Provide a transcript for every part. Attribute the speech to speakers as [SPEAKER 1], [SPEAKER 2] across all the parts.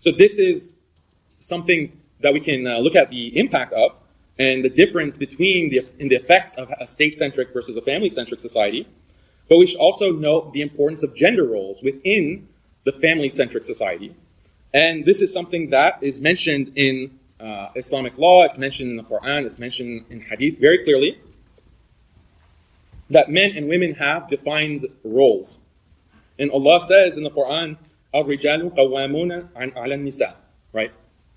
[SPEAKER 1] So this is something that we can look at the impact of and the difference between in the effects of a state-centric versus a family-centric society. But we should also note the importance of gender roles within the family-centric society. And this is something that is mentioned in Islamic law, it's mentioned in the Quran, it's mentioned in Hadith very clearly, that men and women have defined roles. And Allah says in the Quran, "Al-rijalu qawwamuna 'ala an-nisa," right?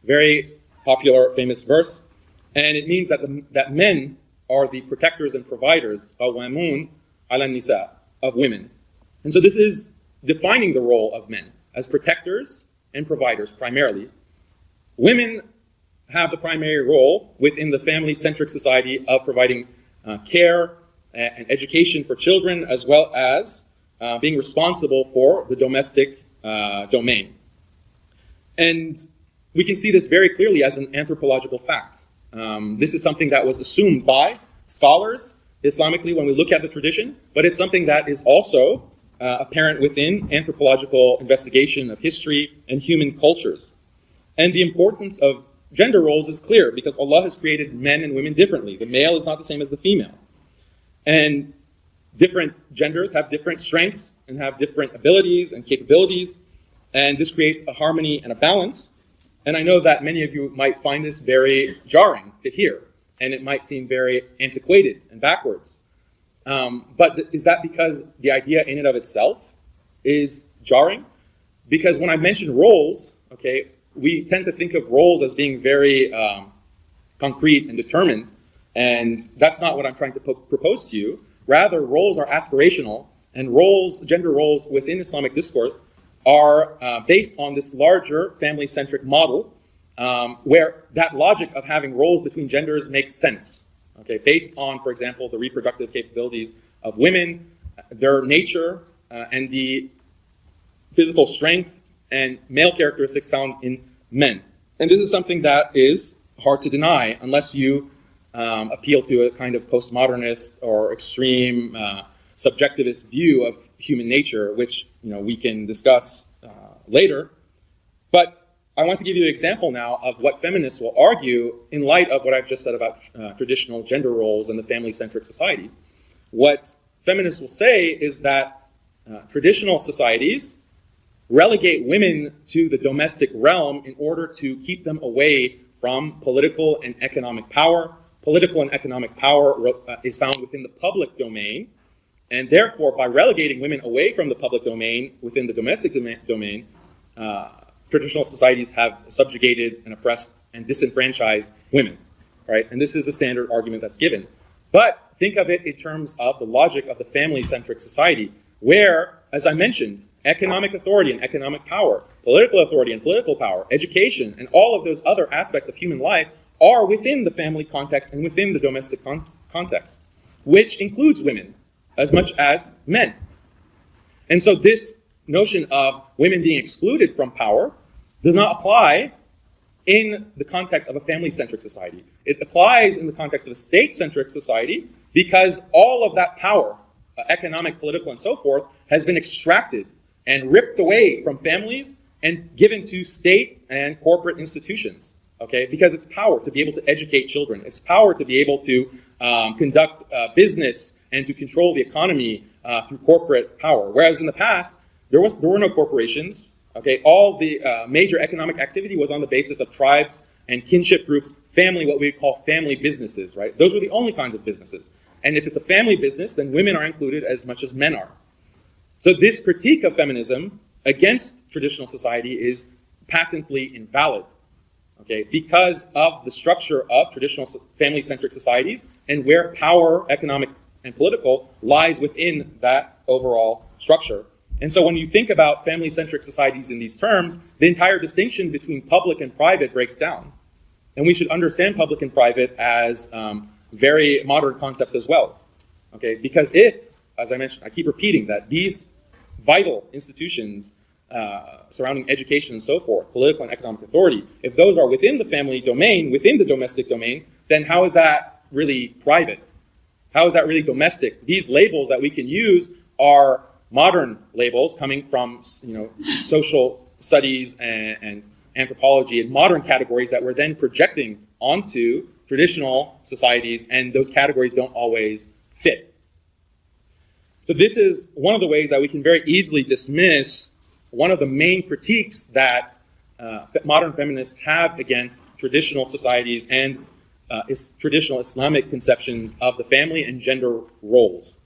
[SPEAKER 1] Very popular, famous verse. And it means that men are the protectors and providers, qawwamun 'ala an-nisa, of women. And so this is defining the role of men as protectors and providers primarily. Women have the primary role within the family-centric society of providing care and education for children, as well as being responsible for the domestic domain. And we can see this very clearly as an anthropological fact. This is something that was assumed by scholars Islamically when we look at the tradition, but it's something that is also apparent within anthropological investigation of history and human cultures. And the importance of gender roles is clear because Allah has created men and women differently. The male is not the same as the female. And different genders have different strengths and have different abilities and capabilities. And this creates a harmony and a balance. And I know that many of you might find this very jarring to hear. And it might seem very antiquated and backwards. But is that because the idea in and of itself is jarring? Because when I mention roles, okay, we tend to think of roles as being very concrete and determined. And that's not what I'm trying to propose to you. Rather, roles are aspirational, and roles, gender roles within Islamic discourse are based on this larger family-centric model where that logic of having roles between genders makes sense. Okay, based on, for example, the reproductive capabilities of women, their nature, and the physical strength and male characteristics found in men. And this is something that is hard to deny unless you appeal to a kind of postmodernist or extreme subjectivist view of human nature, which we can discuss later. But I want to give you an example now of what feminists will argue in light of what I've just said about traditional gender roles in the family-centric society. What feminists will say is that traditional societies relegate women to the domestic realm in order to keep them away from political and economic power. Political and economic power is found within the public domain, and therefore, by relegating women away from the public domain within the domestic domain, traditional societies have subjugated and oppressed and disenfranchised women, right? And this is the standard argument that's given. But think of it in terms of the logic of the family-centric society, where, as I mentioned, economic authority and economic power, political authority and political power, education, and all of those other aspects of human life are within the family context and within the domestic context, which includes women as much as men. And so this notion of women being excluded from power does not apply in the context of a family-centric society. It applies in the context of a state-centric society because all of that power, economic, political, and so forth, has been extracted and ripped away from families and given to state and corporate institutions. Okay, because it's power to be able to educate children. It's power to be able to conduct business and to control the economy through corporate power. Whereas in the past, there were no corporations. Okay, all the major economic activity was on the basis of tribes and kinship groups, family, what we call family businesses, right? Those were the only kinds of businesses. And if it's a family business, then women are included as much as men are. So this critique of feminism against traditional society is patently invalid. Okay, because of the structure of traditional family-centric societies and where power, economic and political, lies within that overall structure. And so when you think about family-centric societies in these terms, the entire distinction between public and private breaks down. And we should understand public and private as very modern concepts as well. Okay, because if, as I mentioned, I keep repeating that these vital institutions surrounding education and so forth, political and economic authority, if those are within the family domain, within the domestic domain, then how is that really private? How is that really domestic? These labels that we can use are modern labels coming from social studies and anthropology and modern categories that we're then projecting onto traditional societies, and those categories don't always fit. So this is one of the ways that we can very easily dismiss one of the main critiques that modern feminists have against traditional societies and traditional Islamic conceptions of the family and gender roles.